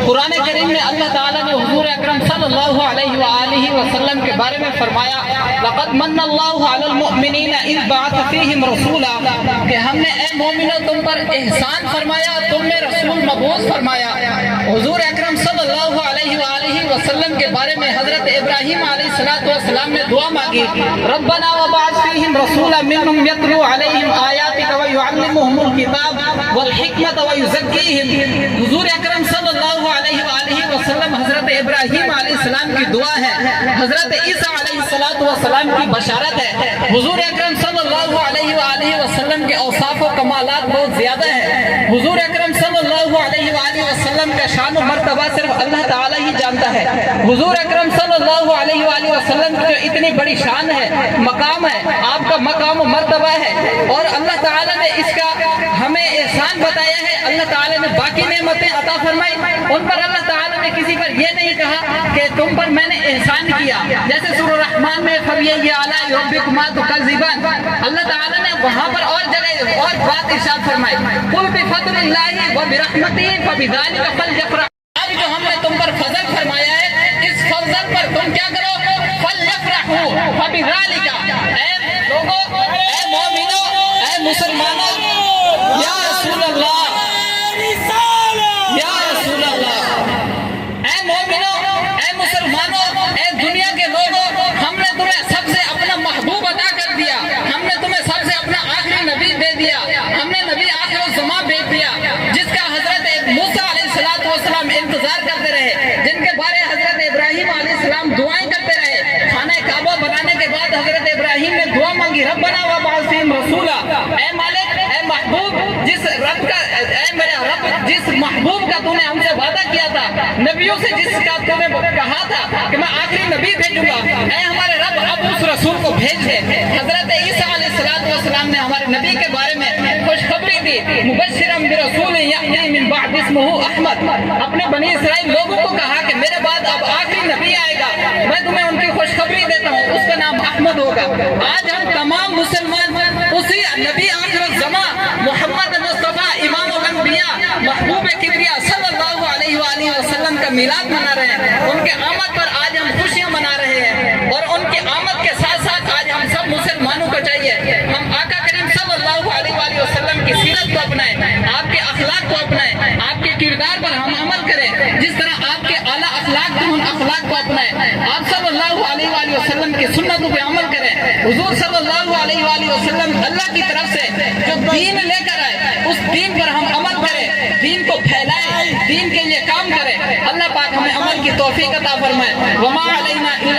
قرآن کریم میں اللہ تعالیٰ نے حضور اکرم صلی اللہ علیہ وآلہ وسلم کے بارے میں فرمایا لقد من اللہ علی المؤمنین اذ بعث فیہم رسولا کہ ہم نے اے مومنوں تم پر احسان فرمایا، تم میں رسول مبعوث فرمایا۔ حضور اکرم صلی اللہ علیہ وآلہ وسلم کے بارے میں حضرت ابراہیم علیہ السلام نے دعا مانگی ربنا وبعث فیہم رسولا منہم یتلو علیہم آیاتک ویعلمہم الکتاب والحکمت ویزکیہم۔ حضور اکرم صلی اللہ علیہ وآلہ وسلم حضرت ابراہیم علیہ السلام کی دعا ہے، حضرت عیسیٰ علیہ السلام کی بشارت ہے۔ حضور اکرم صلی اللہ علیہ وآلہ وسلم کے اوصاف و کمالات بہت زیادہ ہیں۔ حضور اکرم صلی اللہ علیہ وآلہ وسلم کا شان و مرتبہ صرف اللہ تعالیٰ ہی جانتا ہے۔ حضور اکرم صلی اللہ علیہ وآلہ وسلم کی جو اتنی بڑی شان ہے، مقام ہے، آپ کا مقام و مرتبہ ہے، اور اللہ تعالیٰ نے اس کا ہمیں احسان بتایا ہے۔ اللہ تعالیٰ نے باقی نعمتیں عطا فرمائی، ان پر اللہ تعالیٰ نے کسی پر یہ نہیں کہا کہ تم پر میں نے احسان کیا۔ جیسے سورہ الرحمن میں فَبِأَيِّ آلَاءِ رَبِّكُمَا تُكَذِّبَانِ، اللہ تعالیٰ نے وہاں پر اور جگہ اور بات ارشاد فرمائی قُلْ بِفَضْلِ اللَّهِ وَبِرَحْمَتِهِ فَبِذَلِكَ فَلْيَفْرَحُوا۔ آج جو ہم نے تم پر فضل فرمایا ہے، اس فضل پر تم کیا کرو؟ فَلْيَفْرَحُوا فَبِذَلِكَ۔ اے لوگوں، اے مومنوں، اے مسلمانوں، یا رسول اللہ، یا رسول اللہ، اے مومنوں، اے مسلمانوں، اے دنیا کے لوگوں، ہم نے تمہیں سب سے اپنا محبوب عطا کر دیا، ہم نے تمہیں سب سے اپنا آخری نبی دے دیا، ہم نے نبی آخر الزمان بھیج دیا، جس کا حضرت موسیٰ علیہ السلام انتظار کرتے رہے، جن کے بارے حضرت ابراہیم علیہ السلام دعائیں کرتے رہے۔ خانہ کعبہ بنانے کے بعد حضرت ابراہیم نے دعا مانگی ربنا وبعث فیہم رسولا، اے مالک، اے محبوب، جس رب کا، اے میرا رب، جس محبوب کا تو نے ہم سے وعدہ کیا تھا، نبیوں سے جس کا تو نے کہا تھا کہ میں آخری نبی بھیجوں گا، اے ہمارے رب اب اس رسول کو بھیج دے۔ حضرت عیسیٰ علیہ السلام نے ہمارے نبی کے بارے میں خوشخبری دی مبشرا برسول یأتی من بعد اسمہ احمد، اپنے بنی اسرائیل لوگوں کو کہا کہ میرے بعد اب آخری نبی آئے گا، میں تمہیں ان کی خوشخبری دیتا ہوں، اس کا نام احمد ہوگا۔ آج ہم تمام مسلمان اسی نبی آخر الزمان محمد مصطفیٰ امام الانبیاء محبوب کبریا صلی اللہ علیہ وآلہ وسلم کا میلاد منا رہے ہیں، ان کے آمد پر آج ہم خوشیاں منا رہے ہیں، اور ان کی آمد کے ساتھ ساتھ آج ہم سب مسلمانوں کو چاہیے ہم آقا کریم صلی اللہ علیہ وآلہ وسلم کی سیرت کو اپنائیں، آپ کے اخلاق کو اپنائیں، آپ کے کردار پر ہم عمل کریں، جس طرح آپ کے اعلیٰ اخلاق کو، ان اخلاق کو اپنائیں، آپ صلی اللہ علیہ وآلہ وسلم کی سنتوں پہ عمل کریں۔ حضور صلی اللہ علیہ وآلہ وسلم اللہ کی طرف سے جو دین لے کر آئے، اس دین پر ہم عمل کریں، دین کو پھیلائیں، دین کے لیے کام کریں۔ اللہ پاک ہمیں عمل کی توفیق عطا فرمائے۔ وما علینا